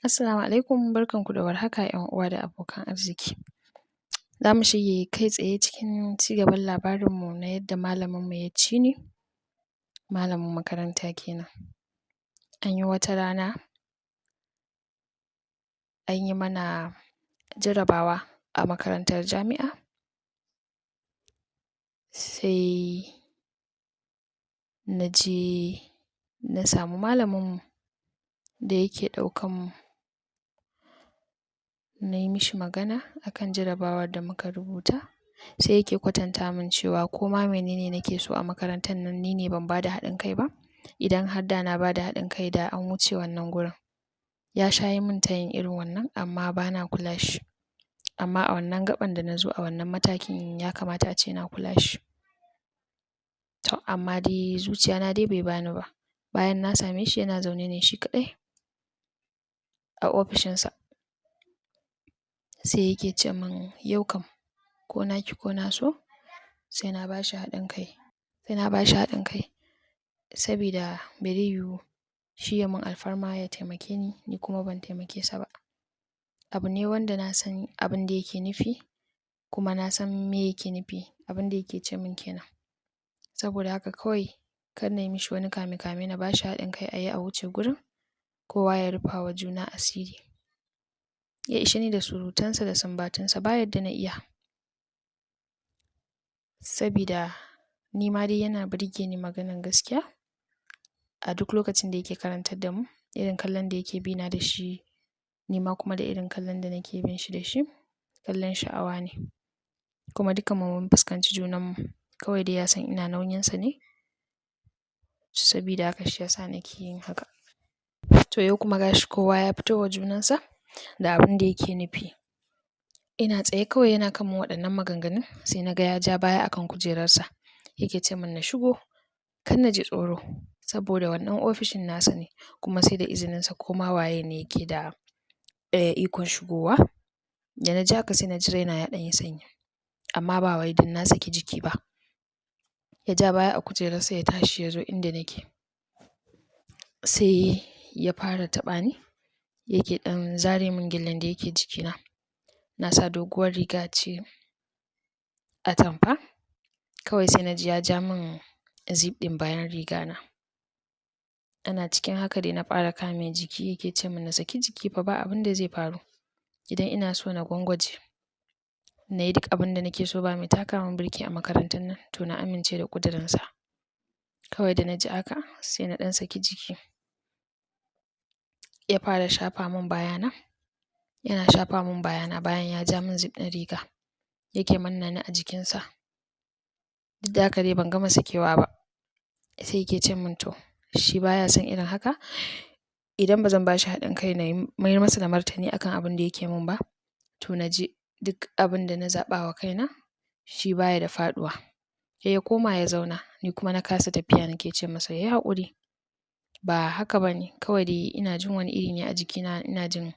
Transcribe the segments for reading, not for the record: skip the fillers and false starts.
Assalamu alaikum, barkanku da warhaka 'yan uwa da abokan arziki. Za mu shige kai tsaye cikin cigaban labarinmu na yadda malaminmu ya ci ni, malamin makaranta kenan. An yi wata rana an yi mana jarabawa a makarantar jami'a, sai na je na samu malaminmu da yake ɗaukan mu, na yi mishi magana a kan jarabawar da muka rubuta, sai yake kwatanta min cewa ko ma mene ne nake so a makarantar nan ni ne ban ba da haɗin kai ba, idan har da na ba da haɗin kai da an wuce wannan gurin. Ya sha yi min tayin irin wannan amma ba na kula shi, amma a wannan gaɓan da na zo a wannan matakin ya kamata a ce na kula shi. To amma dai zuciyana dai bai ba ni ba. Bayan na same shi yana zaune ne shi kaɗai a ofishinsa, sai yake ce min yau kam ko na ki ko na so sai na ba shi haɗin kai, sabida ba zai yiwu shi ya min alfarma ya taimake ni, ni kuma ban taimake sa ba. Abu ne wanda na san abin da yake nufi, kuma na san me yake nufi, abin da yake ce min kenan. Saboda haka kawai kar na yi mishi wani kame-kame, na ba shi haɗin kai a yi a wuce gurin, kowa ya rufa wa juna asiri. Ya ishe ni da surutansa da sumbatunsa ba yadda na iya, sabida ni ma dai yana burge ni maganan gaskiya. A duk lokacin da yake karantar da mu, irin kallon da yake bi na da shi, ni ma kuma da irin kallon da nake bin shi da shi, kallon sha'awa ne. Kuma dukanmu mun fuskanci junanmu, kawai dai ya san ina nauyinsa ne, sabida haka shi ya sa nake yin haka. To yau kuma ga shi kowa ya fito wa junansa da abin da yake nufi. Ina tsaye kawai yana kan min waɗannan maganganun, sai na ga ya ja baya a kan kujerarsa, yake ce min na shigo, kar na ji tsoro, saboda wannan ofishin nasa ne, kuma sai da izininsa ko ma waye ne yake da ikon shigowa. Da na ji haka sai na ji raina ya ɗan yi sanyi, amma ba wai don na saki jiki ba. Ya ja baya a kujerarsa ya tashi ya zo inda nake, sai ya fara taɓa ni, yake ɗan zare min gyalen da yake jikina. Na sa doguwar riga ce atamfa, kawai sai na ji ya ja min zip ɗin bayan rigana. Ana cikin haka dai na fara kame jiki, yake ce min na saki jiki fa ba abin da zai faru. Idan ina so na gwangwaje, na yi duk abin da nake so ba mai taka min birki a makarantar nan, to na amince da ƙudurinsa. Kawai da na ji haka sai na ɗan saki jiki. Ya fara shafa min bayana, yana shafa min bayana bayan ya ja min zip ɗin riga, yake manne ni a jikinsa. Duk da haka dai ban gama sakewa ba, sai yake ce min to shi baya son irin haka, idan ba zan ba shi haɗin kai na yi mayar masa da martani akan abin da yake min ba, to na ji duk abin da na zaɓa wa kaina shi baya da faɗuwa. Sai ya koma ya zauna, ni kuma na kasa tafiya, nake ce masa ya yi haƙuri, ba haka ba ne, kawai dai ina jin wani iri ne a jikina, ina jin.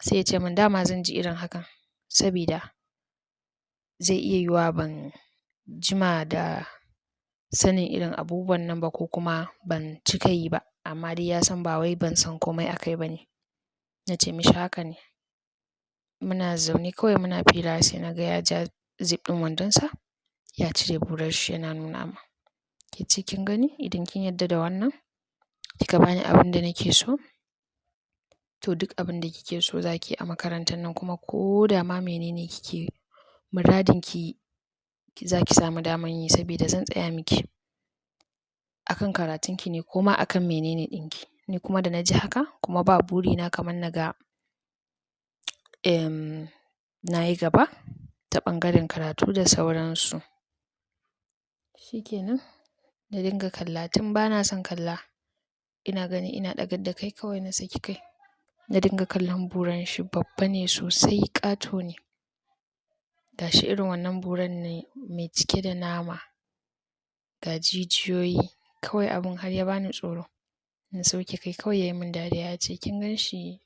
Sai ya ce min dama zan ji irin hakan, sabida zai iya yiwuwa ban jima da sanin irin abubuwan nan ba, ko kuma ban cika yi ba, amma dai ya san ba wai ban san komai a kai ba ne. Na ce mishi haka ne. Muna zaune kawai muna fira, sai na ga ya ja zip ɗin wandonsa, ya cire burarshi yana nuna min. Ya ce kin gani, idan kin yarda da wannan, kika bani abin da nake so, to duk abin da kike so za ki yi a makarantar nan, kuma ko da ma mene ne kike muradinki za ki samu daman yi, sabida zan tsaya miki akan karatunki ne ko ma akan mene ne ɗinki. Ni kuma da na ji haka, kuma ba burina kamar na ga na yi gaba ta ɓangaren karatu da sauransu. Shi kenan, na dinga kalla tun ba na son kalla, ina gani ina ɗagar da kai kawai na saki kai. Na dinga kallon buran shi, babba ne sosai, ƙato ne. Ga shi irin wannan buran ne mai cike da nama, ga jijiyoyi, kawai abin har ya bani tsoro. Na sauke kai kawai ya yi min dariya, ya ce kin gan shi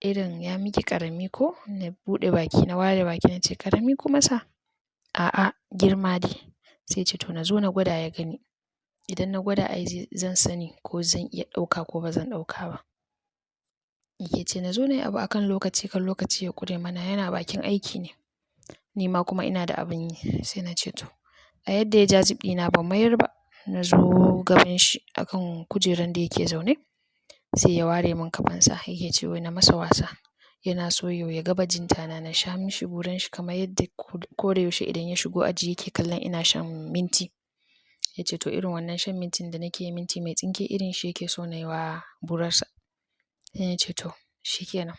irin ya miki ƙarami ko? Na buɗe baki, na ware baki na ce ƙarami kuma sa? A'a, girma dai. Sai ya ce to na zo na gwada ya gani. Idan na gwada ai zan sani ko zan iya ɗauka ko ba zan ɗauka ba. yake ce na zo na yi abu akan lokaci kan lokaci ya ƙure mana, yana bakin aiki ne, ni ma kuma ina da abin yi. Sai na ce to a yadda ya ja zip ɗina ban mayar ba, na zo gaban shi akan kujeran da yake zaune, sai ya ware min kafansa yake ce wai na masa wasa, yana so yau ya ga bajinta na sha mishi buran shi kamar yadda ko da yaushe idan ya shigo aji yake kallon ina shan minti. Ya ce to irin wannan shan mintin da nake yi, minti mai tsinke, irin shi yake so na yi wa burarsa. Sai na ce to shikenan.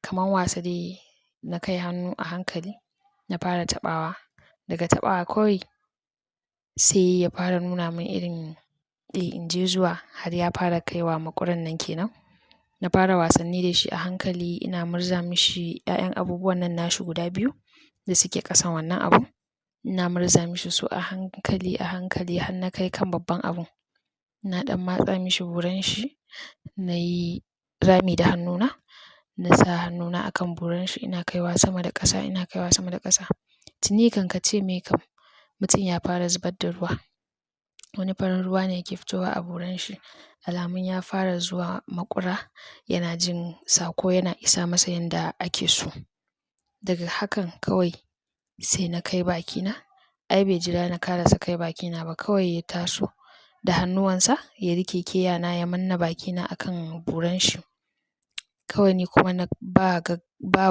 Kaman wasa dai na kai hannu a hankali na fara taɓawa, daga taɓawa kawai sai ya fara nuna min irin in je zuwa har ya fara kaiwa maƙuran nan kenan. Na fara wasanni da shi a hankali, ina murza mishi 'ya'yan abubuwan nan nashi guda biyu da suke ƙasan wannan abun. Ina murza mishi su a hankali har na kai kan babban abun. Na ɗan matsa mishi buran shi, na yi rami da hannuna, na sa hannuna akan buran shi ina kaiwa sama da ƙasa. Tuni kan ka ce me kam, mutum ya fara zubar da ruwa. Wani farin ruwa ne yake fitowa a buran shi, alamun ya fara zuwa maƙura, yana jin sako yana isa masa yanda ake so. Daga hakan kawai sai na kai bakina, ai bai jira na ƙarasa kai bakina ba, kawai ya taso da hannuwansa ya riƙe keyana ya manne bakina akan buran shi. Kawai ni kuma na ba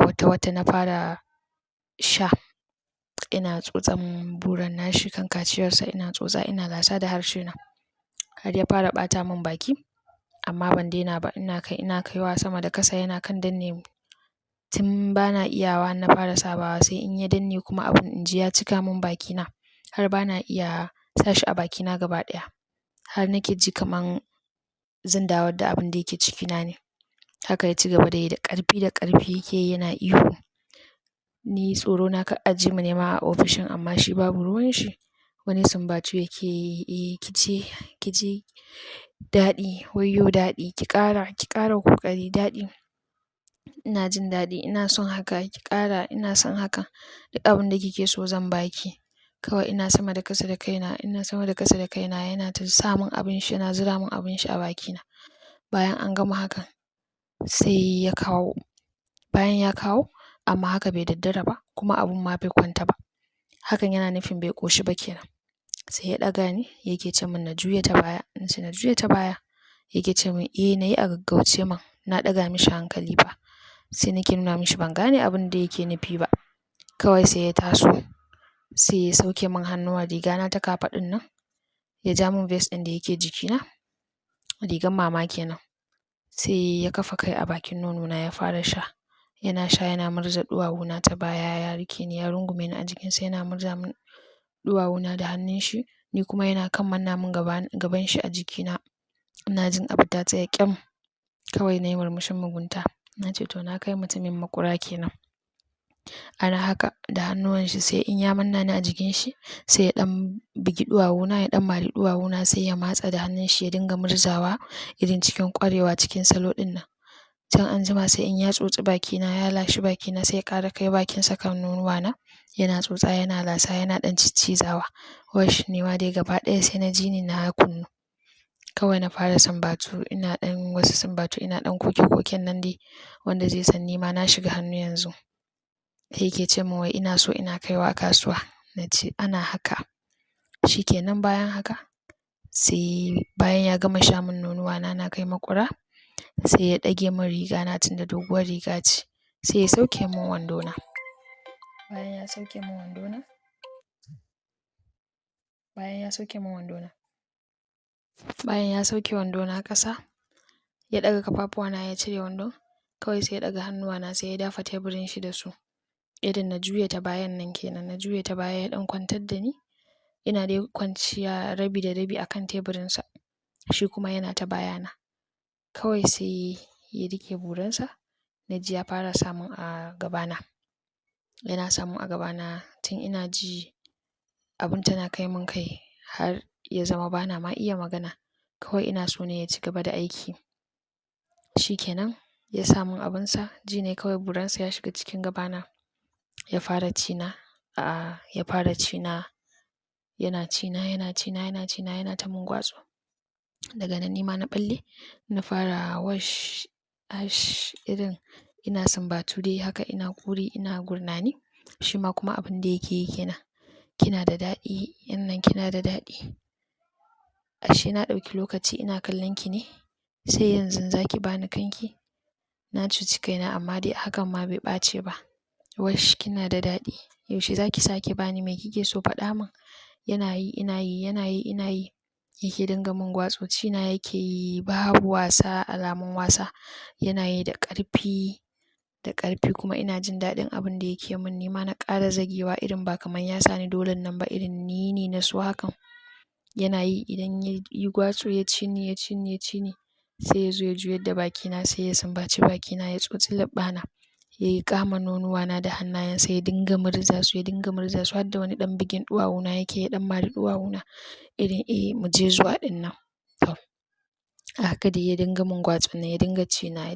wata na fara sha, ina tsotson buran nashi kan kaciyarsa, ina tsotsa ina lasa da harshe na har ya fara ɓata min baki, amma ban daina ba, ina kaiwa sama da ƙasa yana kan danne mu. Tun bana iyawa na fara sabawa, sai in ya danne kuma abun in ji ya cika min bakina har bana iya sa shi a bakina gaba ɗaya, har nake ji kaman zan dawar da abin da yake cikina ne. Haka ya ci gaba da yi, da ƙarfi yake yi yana ihu. Ni tsoro na kar a ji mu nema a ofishin, amma shi babu ruwan shi. Wani sumbatu yake yi, ki je daɗi, wayyo daɗi, ki ƙara ƙoƙari daɗi. Ina jin daɗi, ina son haka, ki ƙara, ina son haka. Duk abin da kike so zan baki. Kawai ina sama da ƙasa da kaina, yana ta sa min abin shi, yana zura min abin shi a bakina. Bayan an gama hakan sai ya kawo. Bayan ya kawo, amma haka bai daddara ba, kuma abun ma bai kwanta ba. Hakan yana nufin bai ƙoshi ba kenan. Sai ya ɗaga ni yake ce min na juya ta baya. Na ce na juya ta baya. Yake ce min na yi a gaggauce man. Na ɗaga mishi hankali fa. Sai nake nuna mishi ban gane abin da yake nufi ba. Kawai sai ya taso, sai ya sauke min hannuwan rigana ta kafaɗin nan, ya ja min vest ɗin da yake jikina, rigan mama kenan. Sai ya kafa kai a bakin nonona ya fara sha. Yana sha yana murza ɗuwawuna ta baya, ya riƙe ni ya rungume ni a jikinsa yana murza min ɗuwawuna da hannun shi, ni kuma yana kan manna min gaban shi a jikina. Ina jin abu ta tsaya ƙyam. Kawai na yi murmushin mugunta. Na ce to na kai mutumin maƙura kenan. Ana haka da hannuwan shi, sai in ya manna ni a jikin shi, sai ya ɗan bugi ɗuwawuna, ya ɗan mari ɗuwawuna, sai ya matsa da hannun shi ya dinga murzawa irin cikin ƙwarewa, cikin salo ɗin nan. Can anjima sai in ya tsotsi bakina, ya lashi bakina, sai ya ƙara kai bakinsa kan nonuwana, yana tsotsa, yana lasa, yana ɗan ciccizawa. Wash, ni ma dai gaba ɗaya sai na ji ni na kunnu. Kawai na fara sumbatu, ina ɗan koke-koken nan dai wanda zai san ni ma na shiga hannu yanzu. Sai yake ce min wai ina so ina kaiwa kasuwa. Na ce ana haka. Shikenan bayan haka, sai bayan ya gama sha min nonuwana na kai maƙura, sai ya ɗage min rigana tunda doguwar riga ce, sai ya sauke min wandona. Bayan ya sauke wandona ƙasa, ya ɗaga ƙafafuwana ya cire wandon, kawai sai ya ɗaga hannuwana sai ya dafa teburin shi da su. Irin na juya ta bayan nan kenan, na juya ta baya ya ɗan kwantar da ni. Ina dai kwanciya rabi da rabi akan teburinsa, shi kuma yana ta bayana. Kawai sai ya riƙe buransa, na ji ya fara samun a gabana. Yana samun a gabana tun ina ji abin tana kai min kai har ya zama bana ma iya magana. Kawai ina so ne ya ci gaba da aiki. Shikenan ya samun abinsa, ji ne kawai buransa ya shiga cikin gabana. Ya fara cina, yana ta mun gwatsu. Daga nan ni ma na ɓalle, na fara wash irin ina sumbatu dai haka ina ƙuri ina gurnani. Shi ma kuma abin da yake yi kenan. Kina da daɗi, 'yan nan kina da daɗi. Ashe na ɗauki lokaci ina kallon ki ne? Sai yanzu za ki bani kanki? Na cuci kaina amma dai hakan ma bai ɓace ba. Wash kina da daɗi. Yaushe za ki sake bani me kike so faɗa min? Yana yi, ina yi, yana yi, ina yi. Yake dinga min gwatsoci na yake yi babu wasa, alamun wasa. Yana yi da ƙarfi kuma ina jin daɗin abin da yake min. Ni ma na ƙara zagewa irin ba kamar ya sa ni dolen nan ba irin ni ne na so hakan. Yana yi idan ya yi gwatso ya ci ni sai ya zo ya juyar da bakina sai ya sumbaci bakina ya tsotsi leɓɓana. Ya yi kama nonuwana da hannayensa ya dinga murza su har da wani ɗan bugin ɗuwawuna yake ya ɗan mari ɗuwawuna irin mu je zuwa ɗin nan. To a haka dai ya dinga min gwatson nan ya dinga ci na.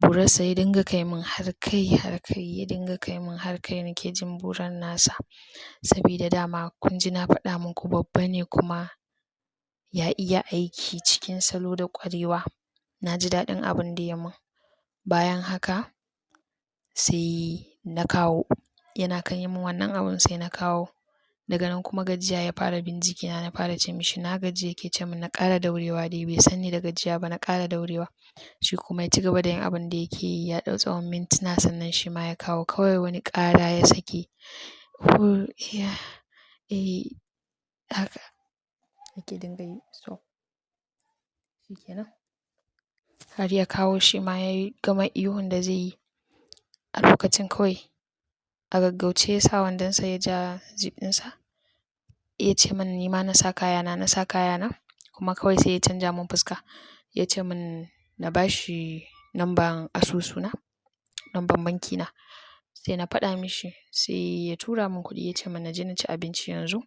Burarsa ya dinga kai min har kai ya dinga kai min har kai nake jin burar nasa. Sabida dama kun ji na faɗa muku babba ne kuma ya iya aiki cikin salo da ƙwarewa. Na ji daɗin abin da ya min. Bayan haka sai na kawo. Yana kan yi min wannan abun sai na kawo. Daga nan kuma gajiya ya fara bin jikina na fara ce mishi na gaji yake ce min na ƙara daurewa dai bai san ni da gajiya ba na ƙara daurewa. Shi kuma ya ci gaba da yin abin da yake yi ya ɗau tsawon mintuna sannan shi ma ya kawo kawai wani ƙara ya sake. Haka yake dinga yi. So shi kenan. Har ya kawo shi ma ya gama ihun da zai yi. A lokacin kawai a gaggauce ya sa wandonsa ya ja zip ɗinsa. Ya ce min ni ma na sa kayana kuma kawai sai ya canja min fuska. Ya ce min na bashi lambar asusuna, lambar banki na. Sai na faɗa mishi sai ya tura min kuɗi ya ce min na je na ci abinci yanzu.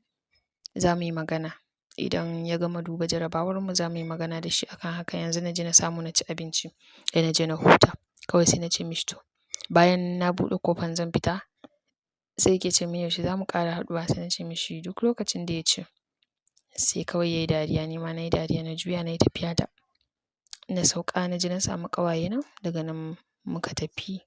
Za mu yi magana. Idan ya gama duba jarabawarmu za mu yi magana da shi akan haka. Yanzu na je na samu na ci abinci da na je na huta. Kawai sai na ce mishi to. Bayan na buɗe ƙofan zan fita sai yake ce min yaushe za mu ƙara haɗuwa sai na ce mishi duk lokacin da ya ce. Sai kawai ya yi dariya ni ma na yi dariya na juya na yi tafiya ta. Na sauka na je na samu ƙawayena daga nan muka tafi.